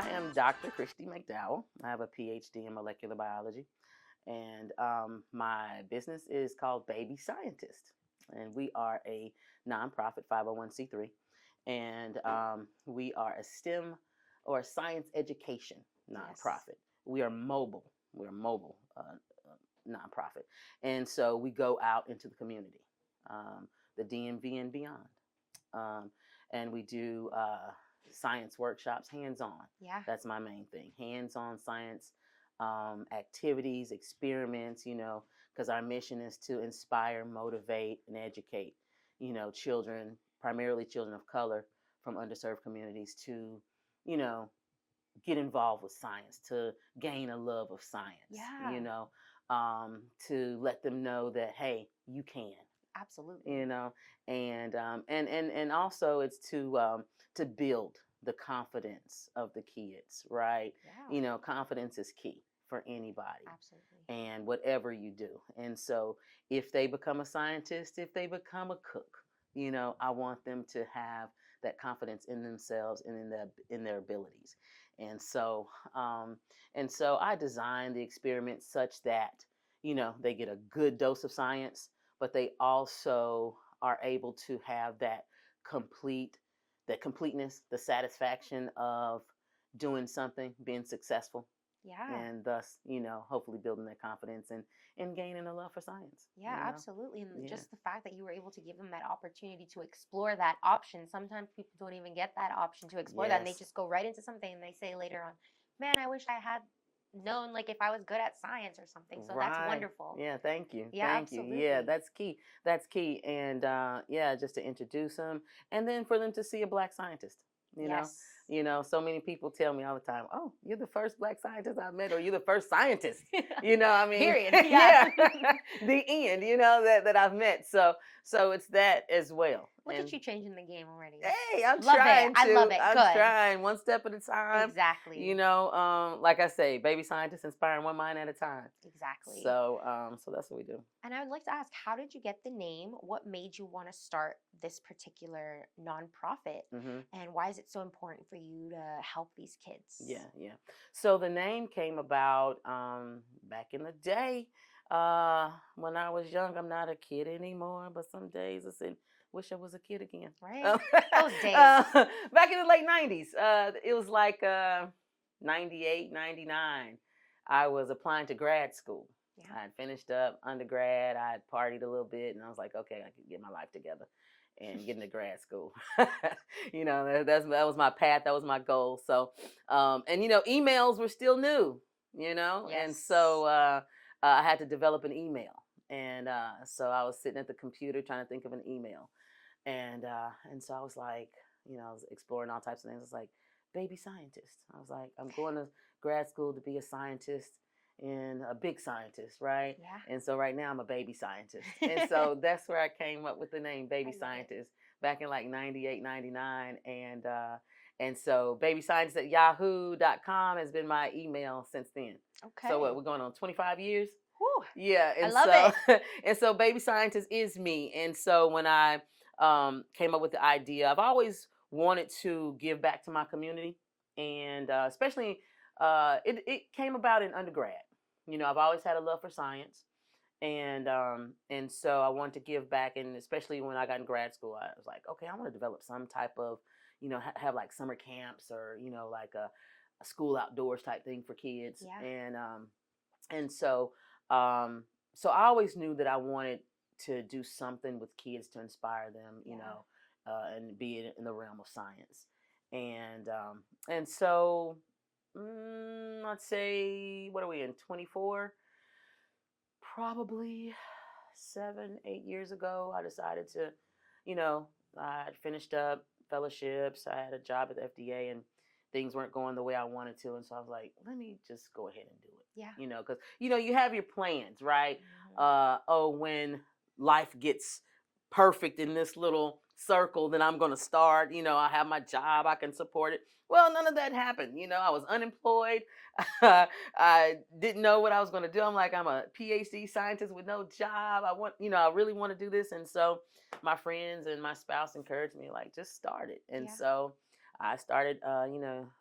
I am Dr. Kristy McDowell. I have a PhD in molecular biology, and my business is called Baby Scientist. And we are a nonprofit 501c3, and we are a STEM or science education Yes. nonprofit. We are mobile. We're a mobile nonprofit, and so we go out into the community, the DMV and beyond, um, and we do science workshops, hands-on. Yeah. That's my main thing, hands-on science activities, experiments. Because our mission is to inspire, motivate, and educate. Children, primarily children of color from underserved communities, to you know get involved with science, to gain a love of science. Yeah. To let them know that, hey, you can. Absolutely. And also it's to build the confidence of the kids, right? Yeah. Confidence is key for anybody, Absolutely. and whatever you do. And so if they become a scientist, if they become a cook, I want them to have that confidence in themselves and in their abilities. And so I designed the experiment such that they get a good dose of science, but they also are able to have that completeness, the satisfaction of doing something, being successful, Yeah. and thus, hopefully building their confidence and gaining a love for science. Yeah, absolutely. And Yeah. just the fact that you were able to give them that opportunity to explore that option. Sometimes people don't even get that option to explore that and they Yes. just go right into something and they say later on, man, I wish I had known like if I was good at science or something. So that's Right. wonderful. Yeah, thank you. Yeah, Thank you. Yeah, absolutely. that's key. That's key. And yeah, just to introduce them and then for them to see a black scientist, you know. Yes. So many people tell me all the time, "Oh, you're the first black scientist I've met, or you're the first scientist." I mean, Period. Yeah. yeah, the end. That I've met. So it's that as well. Look at And you changing the game already. hey, I'm Love it. trying I love to. it. I'm Good. trying one step at a time. Exactly. Like I say, baby scientists inspiring one mind at a time. Exactly. So that's what we do. And I would like to ask, how did you get the name? What made you want to start this particular nonprofit? Hmm. And why is it so important for you to help these kids? Yeah. So the name came about back in the day when I was young. I'm not a kid anymore, but some days I said, wish I was a kid again. Right? Uh, Those days. Back in the late 90s, it was like 98, 99. I was applying to grad school. Yeah. I had finished up undergrad. I had partied a little bit, and I was like, okay, I can get my life together and get into grad school. That was my path. That was my goal. So, and emails were still new. And Yes. so I had to develop an email, and so I was sitting at the computer trying to think of an email, and so I was like, I was exploring all types of things. It's like baby scientist. I was like, I'm going to grad school to be a scientist and a big scientist, right? Yeah. And so right now I'm a baby scientist. And so that's where I came up with the name I baby love it. scientist back in like 98, 99. And so baby scientist at yahoo.com has been my email since then. So what, Okay. we're going on 25 years? Whew. Yeah, I and love so it. and so baby scientist is me. And so when I came up with the idea, I've always wanted to give back to my community, and especially it came about in undergrad. I've always had a love for science, and so I wanted to give back, and especially when I got in grad school, I was like, okay, I want to develop some type of, have like summer camps, or like a school outdoors type thing for kids, Yeah. and so I always knew that I wanted to do something with kids to inspire them, Yeah. and be in the realm of science, and so let's say, what are we in, 24? Probably 7, 8 years ago, I decided to, you know, I had finished up fellowships. I had a job at the FDA, and things weren't going the way I wanted to. And so I was like, let me just go ahead and do it. Yeah. Because, you have your plans, right? Mhm. When life gets perfect in this little circle, then I'm going to start. I have my job, I can support it. Well, none of that happened. I was unemployed. I didn't know what I was going to do. I'm like, I'm a PhD scientist with no job. I really want to do this. And so my friends and my spouse encouraged me, like, just start it. And Yeah. so I started,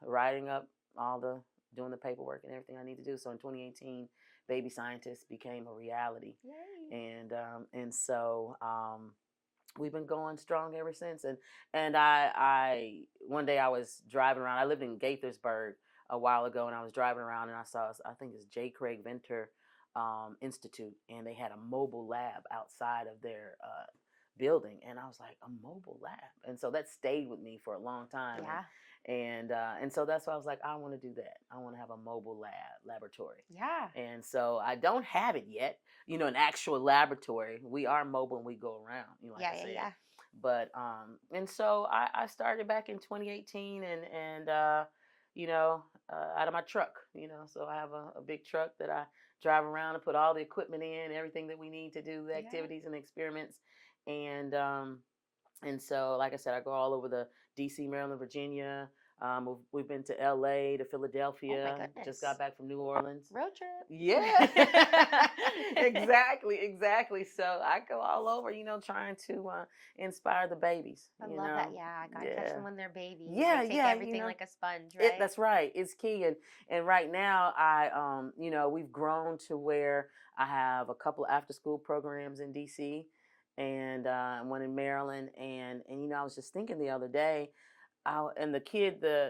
writing up all the doing the paperwork and everything I need to do. So in 2018, Baby Scientist became a reality, Yay. and so we've been going strong ever since. And I one day I was driving around. I lived in Gaithersburg a while ago, and I was driving around and I saw, I think it's J. Craig Venter Institute, and they had a mobile lab outside of their building, and I was like, a mobile lab, and so that stayed with me for a long time. Yeah. And so that's why I was like, I want to do that. I want to have a mobile laboratory. Yeah. And so I don't have it yet, an actual laboratory. We are mobile and we go around, like I said. Yeah. But and so I started back in 2018, and out of my truck, so I have a big truck that I drive around and put all the equipment in, everything that we need to do the activities and experiments. And so, like I said, I go all over the DC, Maryland, Virginia. We've been to LA, to Philadelphia. Oh my goodness. Just got back from New Orleans. Road trip. Yeah. Exactly. So I go all over, trying to inspire the babies. I love that. Yeah, I gotta catch them when they're babies. Yeah, they take everything like a sponge, right? That's right. It's key. And right now, we've grown to where I have a couple of after-school programs in DC and one in Maryland. And I was just thinking the other day, and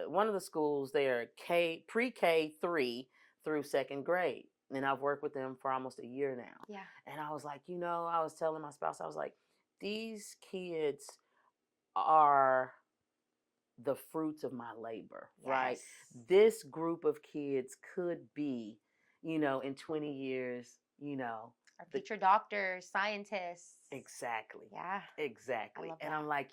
one of the schools there, pre-K 3 through second grade, and I've worked with them for almost a year now. Yeah. And I was like, I was telling my spouse, I was like, these kids are the fruits of my labor, right? This group of kids could be, in 20 years, our future doctors, scientists. Exactly. Yeah. Exactly. I love And that. I'm like,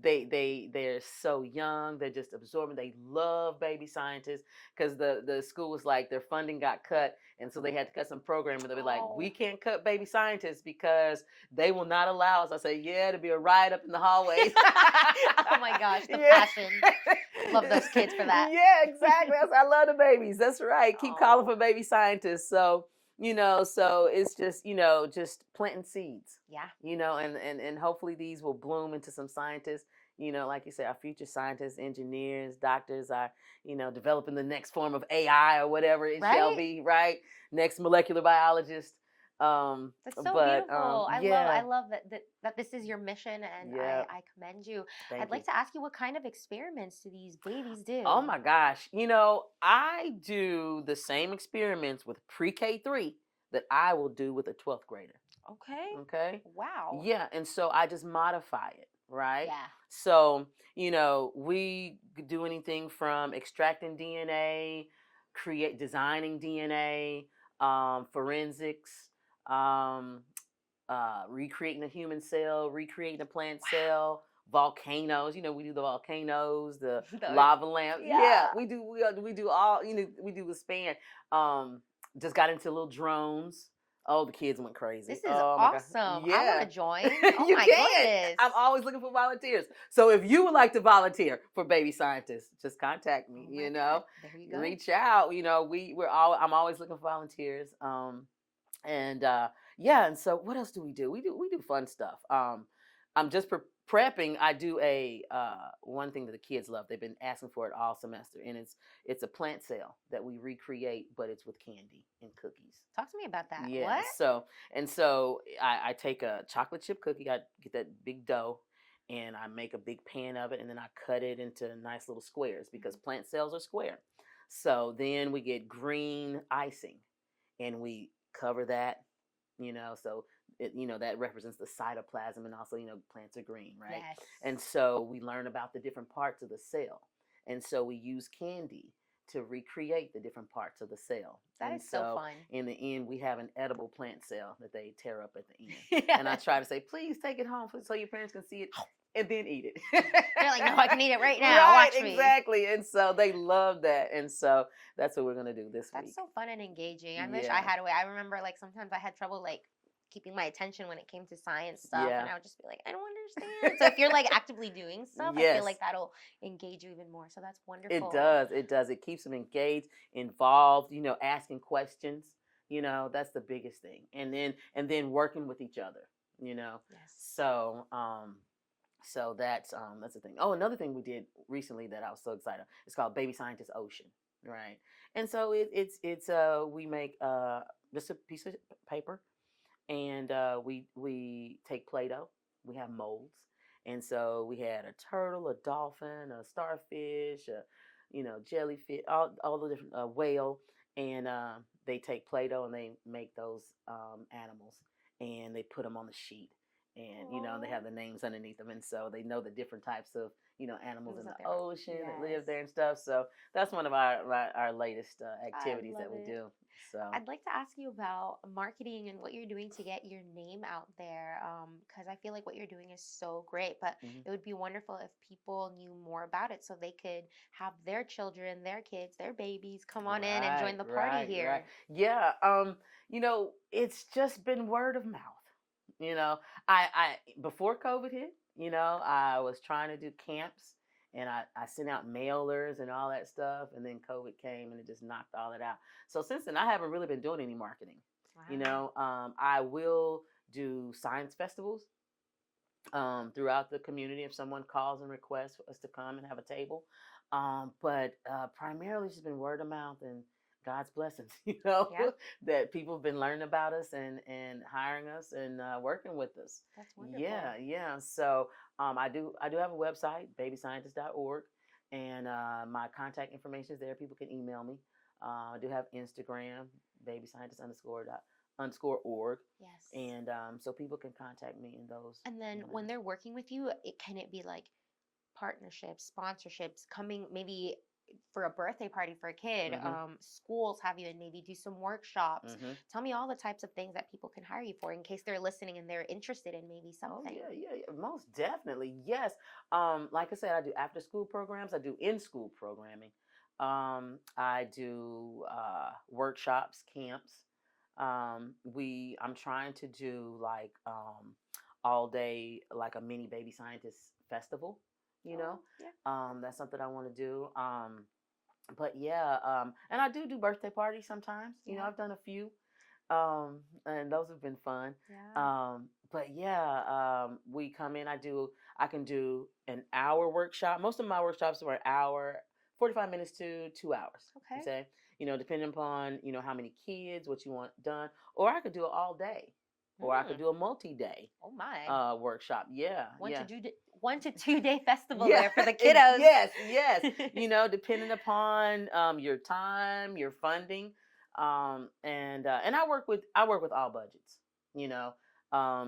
they're so young. They're just absorbing. They love Baby Scientists because the school was like, their funding got cut. And so they had to cut some programming. They'll be like, we can't cut Baby Scientists because they will not allow us. I say, to be a riot up in the hallways. Oh my gosh, the passion. Love those kids for that. Yeah, exactly. I love the babies. That's right. Keep calling for Baby Scientists. So so it's just, just planting seeds. Yeah. And hopefully these will bloom into some scientists, like you say, our future scientists, engineers, doctors are, developing the next form of AI or whatever it shall be, right? Next molecular biologist. That's so beautiful. I love that this is your mission, and I commend you. I'd like to ask you, what kind of experiments do these babies do? Oh my gosh. I do the same experiments with pre-K 3 that I will do with a 12th grader. Okay. Wow. Yeah. And so I just modify it, right? Yeah. So, we do anything from extracting DNA, designing DNA, forensics, recreating a human cell, recreating a plant cell, volcanoes. We do the volcanoes, the lava lamp. Yeah, we do all. We do the span. Just got into little drones. Oh, the kids went crazy. This is awesome. Yeah. I want to join. Oh You my can. goodness. I'm always looking for volunteers. So if you would like to volunteer for Baby Scientists, just contact me. God. There you go. Reach out. I'm always looking for volunteers. And so what else do? We do fun stuff. I'm just prepping. I do a one thing that the kids love. They've been asking for it all semester, and it's a plant cell that we recreate, but it's with candy and cookies. Talk to me about that. Yeah. What? So I take a chocolate chip cookie. I get that big dough, and I make a big pan of it, and then I cut it into nice little squares because plant cells are square. So then we get green icing, and we cover that. So that represents the cytoplasm, and also plants are green, right? Yes. And so we learn about the different parts of the cell, and so we use candy to recreate the different parts of the cell. That is so fun. In the end, we have an edible plant cell that they tear up at the end. And I try to say, please take it home so your parents can see it and then eat it. They're like, no, I can eat it right now. Right, Watch me. Exactly. And so they love that. And so that's what we're going to do this week. That's so fun and engaging. I wish I had a way. I remember sometimes I had trouble keeping my attention when it came to science stuff, and I would just be like, I don't understand. So if you're actively doing stuff, I feel like that'll engage you even more. So that's wonderful. It does. It keeps them engaged, involved, asking questions. That's the biggest thing. And then working with each other, Yes. So that's the thing. Oh, another thing we did recently that I was so excited. It's called Baby Scientist Ocean. right. And so it's we make just a piece of paper, and we take Play-Doh. We have molds, and so we had a turtle, a dolphin, a starfish, a jellyfish, all the different whale, and they take Play-Doh and they make those animals, and they put them on the sheet, and they have the names underneath them, and so they know the different types of animals in the ocean that live there and stuff. So that's one of our latest activities that we do. So I'd like to ask you about marketing and what you're doing to get your name out there, because I feel like what you're doing is so great, but it would be wonderful if people knew more about it so they could have their children, their kids, their babies come on in and join the party here. Right. Yeah. It's just been word of mouth. I before COVID hit, I was trying to do camps, and I sent out mailers and all that stuff, and then COVID came and it just knocked all that out. So since then, I haven't really been doing any marketing. Wow. I will do science festivals throughout the community if someone calls and requests for us to come and have a table. But primarily, it's just been word of mouth and God's blessings, Yeah, that people have been learning about us and hiring us and working with us. that's wonderful. Yeah. So I do have a website, babyscientist.org, and my contact information is there. People can email me. I do have Instagram, babyscientist underscore org, Yes. and so people can contact me in those. And then when they're working with you, can it be like partnerships, sponsorships, coming maybe for a birthday party for a kid, schools have you and maybe do some workshops. Tell me all the types of things that people can hire you for in case they're listening and they're interested in maybe something. Oh yeah, most definitely. Yes. Like I said, I do after school programs, I do in school programming. I do workshops, camps. I'm trying to do like all day, like a mini baby scientist festival. Yeah. That's something I want to do. But yeah, and I do birthday parties sometimes. I've done a few, and those have been fun. Yeah. But yeah, we come in. I can do an hour workshop. Most of my workshops are an hour, 45 minutes to 2 hours. Okay. Say, depending upon how many kids, what you want done, or I could do it all day, or I could do a multi-day. Oh my. Workshop. Yeah. 1 to 2 day festival Yeah, there for the kiddos. yes. Depending upon your time, your funding, and I work with all budgets.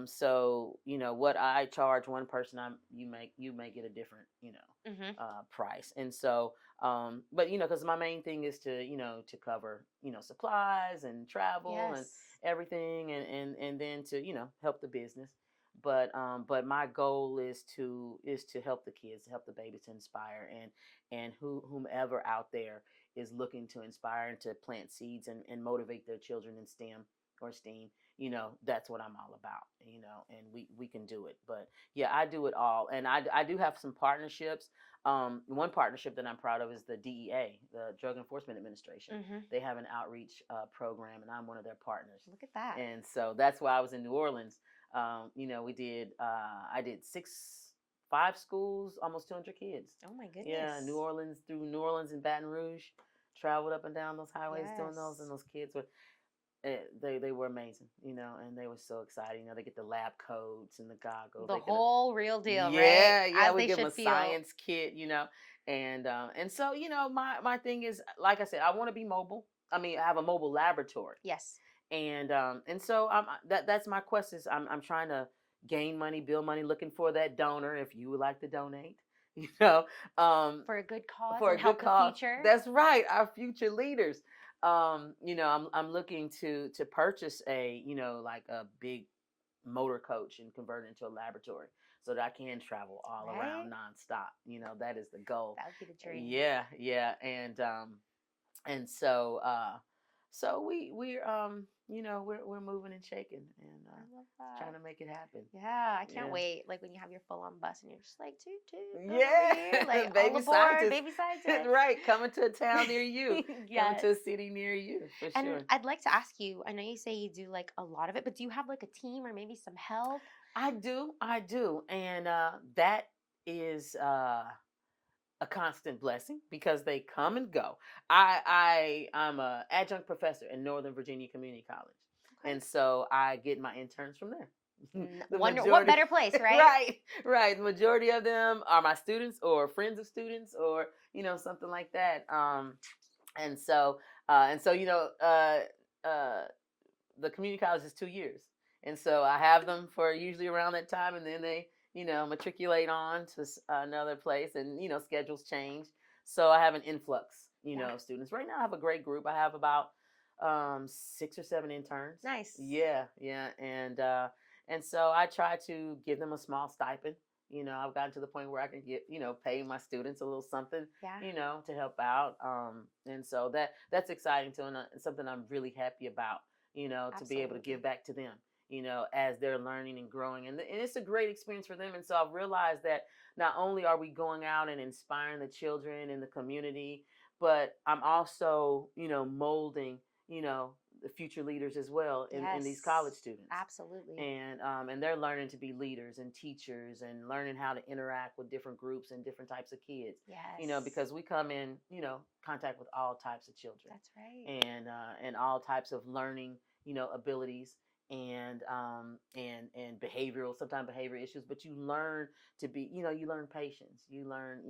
So what I charge one person, you may get a different price, and so but because my main thing is to cover supplies and travel and everything, and then to help the business. But my goal is to help the kids, to help the babies, to inspire, and whomever out there is looking to inspire and to plant seeds and motivate their children in STEM or STEAM. That's what I'm all about. And we can do it. But yeah, I do it all, and I do have some partnerships. One partnership that I'm proud of is the DEA, the Drug Enforcement Administration. They have an outreach program, and I'm one of their partners. Look at that. And so that's why I was in New Orleans. I did 5 schools, almost 200 kids. Oh my goodness. Yeah, New Orleans and Baton Rouge, traveled up and down those highways doing those, and those kids were, they were amazing, and they were so excited. They get the lab coats and the goggles. The whole real deal, yeah, right? Yeah, we give them a science kit, and so my thing is, like I said, I want to be mobile. I mean, I have a mobile laboratory. Yes. And so that's my quest is I'm trying to gain money, build money, looking for that donor if you would like to donate, for a good cause, for and a help good cause. The future. That's right, our future leaders. I'm looking to purchase like a big motor coach and convert it into a laboratory so that I can travel all around nonstop. That is the goal. That would be the dream. Yeah, and so we're moving and shaking, and I love that. trying to make it happen. Yeah, I can't wait. Like when you have your full-on bus and you're just like toot, yeah, like baby all aboard, scientist. baby scientist. Right, coming to a town near you, Yes. coming to a city near you, for and sure. I'd like to ask you, I know you say you do like a lot of it, but do you have like a team or maybe some help? I do, and that is a constant blessing because they come and go. I'm a adjunct professor in Northern Virginia Community College, Okay. and so I get my interns from there. What better place, right? Right. The majority of them are my students or friends of students, or something like that. And so uh, the community college is 2 years, and so I have them for usually around that time, and then they matriculate on to another place, and schedules change, so I have an influx of students. Right now I have a great group. I have about 6 or 7 interns. Nice. Yeah, and so I try to give them a small stipend. I've gotten to the point where I can get, pay my students a little something, to help out. And so that's exciting too, and something I'm really happy about, to be able to give back to them, as they're learning and growing. And it's a great experience for them. And so I've realized that not only are we going out and inspiring the children in the community, but I'm also, molding, the future leaders as well in these college students. Absolutely. And they're learning to be leaders and teachers and learning how to interact with different groups and different types of kids. Yes. Because we come in, contact with all types of children. That's right. And all types of learning, abilities and behavioral, sometimes behavior issues, but you learn to be, you learn patience. You learn,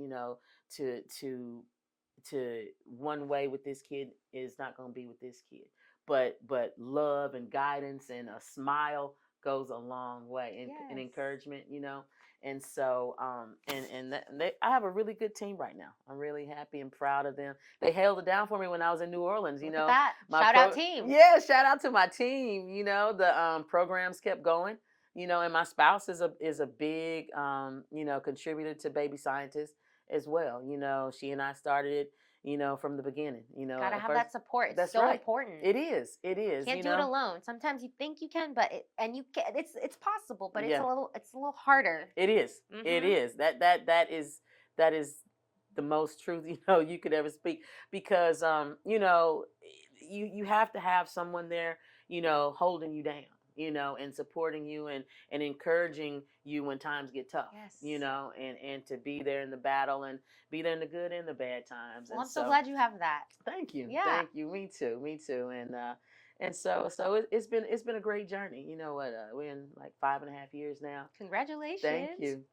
to one way with this kid is not going to be with this kid, but love and guidance and a smile goes a long way, and encouragement, and so I have a really good team right now. I'm really happy and proud of them. They held it down for me when I was in New Orleans. Look at that. Shout out team. Yeah, shout out to my team. The programs kept going. And my spouse is a big contributor to Baby Scientist as well. She and I started it, from the beginning. Gotta have that support. It's so important. It is. Can't do it alone. Sometimes you think you can, but it's possible, but it's a little harder. It is. Mm-hmm. It is. That is the most truth you could ever speak, because you have to have someone there holding you down, and supporting you and encouraging you when times get tough. Yes. And to be there in the battle and be there in the good and the bad times. Well, I'm so glad you have that. Thank you. Yeah. Thank you. Me too. And so it's been a great journey. We're in like 5.5 years now. Congratulations. Thank you.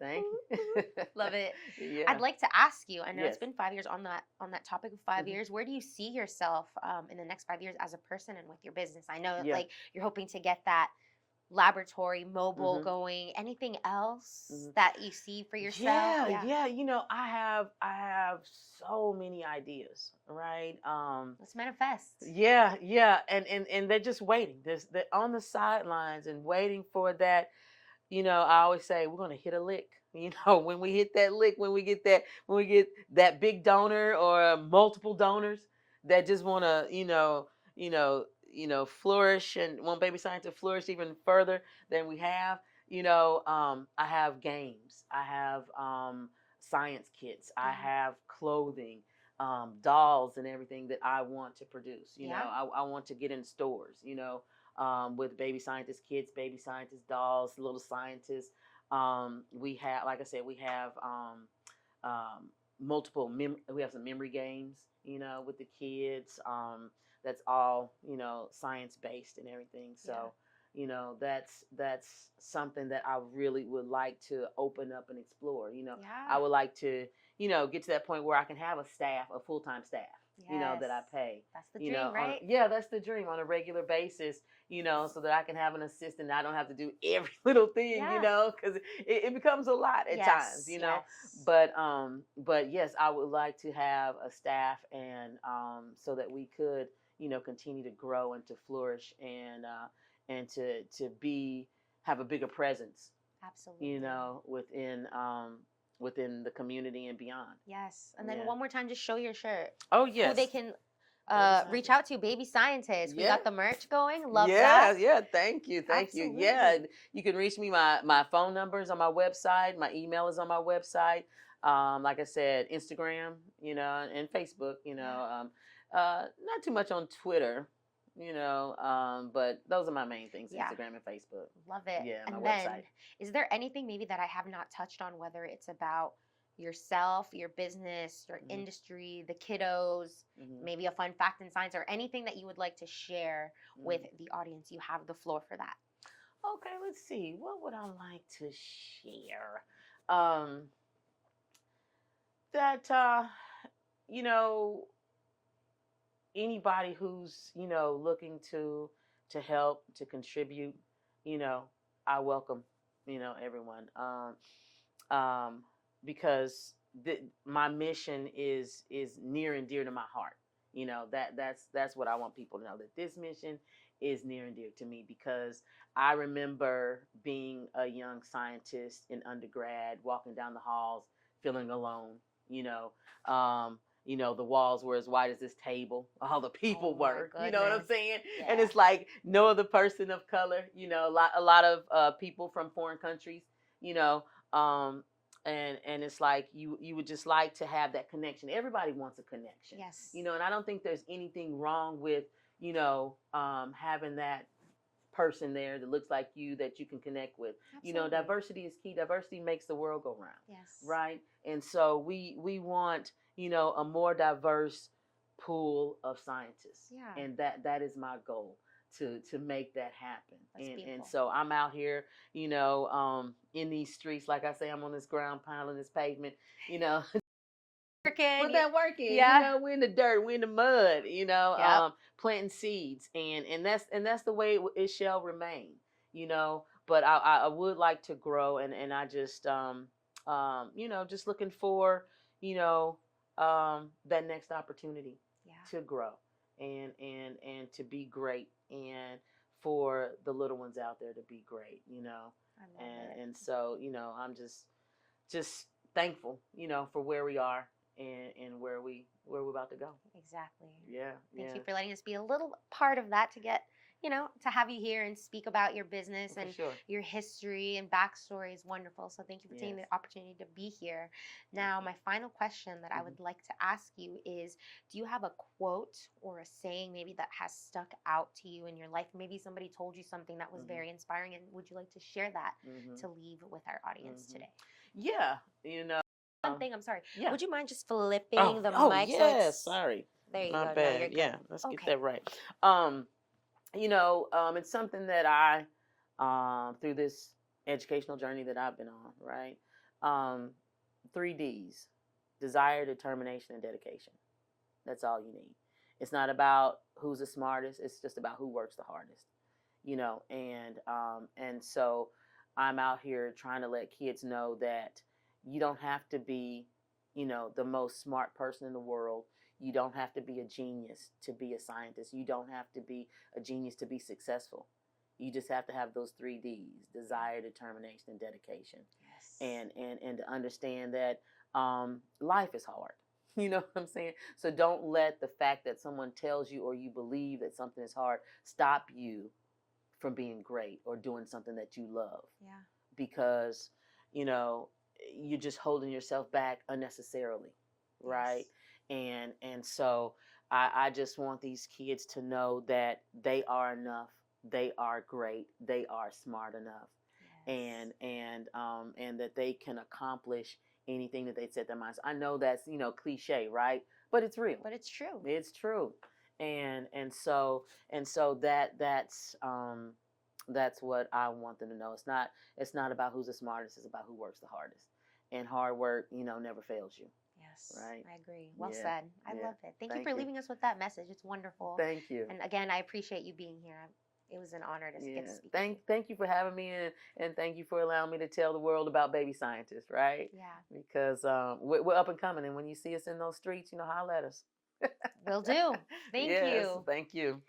Love it. Yeah. I'd like to ask you, I know it's been 5 years on that topic of 5 years. Where do you see yourself in the next 5 years as a person and with your business? I know like you're hoping to get that laboratory mobile going. Anything else that you see for yourself? Yeah. I have so many ideas, right? Let's manifest. Yeah. And they're just waiting. They're on the sidelines and waiting for that. I always say we're gonna hit a lick. When we hit that lick, when we get that big donor or multiple donors that just wanna, flourish and want Baby Science to flourish even further than we have. I have games. I have science kits. I have clothing, dolls, and everything that I want to produce. I want to get in stores. With Baby Scientist kits, Baby Scientist dolls, little scientists. We have, like I said, we have multiple. We have some memory games. With the kids. That's all science based and everything. So that's something that I really would like to open up and explore. I would like to get to that point where I can have a full-time staff. That I pay. That's the dream, right? That's the dream on a regular basis, so that I can have an assistant. I don't have to do every little thing, because it becomes a lot at times, But yes, I would like to have a staff, and so that we could, continue to grow and to flourish and to have a bigger presence. Absolutely. Within the community and beyond. Yes. And then one more time, just show your shirt. Oh, yes. Who they can reach out to. Baby Scientist. We got the merch going. Love that. Yeah. Thank you. Absolutely. Yeah. You can reach me. My phone number is on my website. My email is on my website. Like I said, Instagram, and Facebook, not too much on Twitter. But those are my main things, Instagram and Facebook. Love it. Yeah, and my then, website. Is there anything maybe that I have not touched on, whether it's about yourself, your business, your industry, the kiddos, maybe a fun fact in science, or anything that you would like to share with the audience, you have the floor for that. Okay, let's see. What would I like to share? That you know, anybody who's, looking to help, to contribute, you know, I welcome, everyone. Because my mission is near and dear to my heart. That's what I want people to know, that this mission is near and dear to me, because I remember being a young scientist in undergrad, walking down the halls, feeling alone. You know, the walls were as white as this table. All the people were. You know what I'm saying? Yeah. And it's like no other person of color. A lot of people from foreign countries. You know, and it's like you would just like to have that connection. Everybody wants a connection. Yes. And I don't think there's anything wrong with having that person there that looks like you, that you can connect with. Absolutely. Diversity is key. Diversity makes the world go round. Yes. Right? And so we want, a more diverse pool of scientists. Yeah. And that is my goal, to make that happen. And so I'm out here, in these streets, like I say, I'm on this ground, pounding this pavement, Working. Put that work in. Yeah. We're in the dirt, we're in the mud, Yep. Planting seeds, and that's the way it shall remain, But I would like to grow, and I just just looking for that next opportunity. Yeah. To grow and to be great, and for the little ones out there to be great, I love it. And so I'm just thankful, for where we are and where we're about to go. Exactly. Yeah. Thank you for letting us be a little part of that, to get, to have you here and speak about your business and your history and backstory is wonderful. So thank you for taking the opportunity to be here. Now, my final question that I would like to ask you is, do you have a quote or a saying maybe that has stuck out to you in your life? Maybe somebody told you something that was very inspiring, and would you like to share that to leave with our audience today? Yeah. One thing, I'm sorry. Yeah. Would you mind just flipping the mic? Yeah, sorry. There you Not go. bad. No, you're good. Yeah, let's get that right. It's something that I, through this educational journey that I've been on, right? 3 Ds: desire, determination, and dedication. That's all you need. It's not about who's the smartest. It's just about who works the hardest. And so I'm out here trying to let kids know that you don't have to be, the most smart person in the world. You don't have to be a genius to be a scientist. You don't have to be a genius to be successful. You just have to have those 3 Ds: desire, determination, and dedication. Yes. And to understand that life is hard. You know what I'm saying? So don't let the fact that someone tells you or you believe that something is hard stop you from being great or doing something that you love. Yeah. Because, you're just holding yourself back unnecessarily, right? Yes. And so I just want these kids to know that they are enough, they are great, they are smart enough, yes. and that they can accomplish anything that they set their minds. I know that's cliche, right? But it's real. But it's true. It's true. And so that's what I want them to know. It's not about who's the smartest. It's about who works the hardest. And hard work, never fails you. Yes, right. I agree. Well said. I love it. Thank you for you. leaving us with that message. It's wonderful. Thank you. And again, I appreciate you being here. It was an honor to get to speak. Thank you for having me, and thank you for allowing me to tell the world about baby scientists, right? Yeah. Because we're up and coming, and when you see us in those streets, holler at us. Will do. Thank you. Thank you.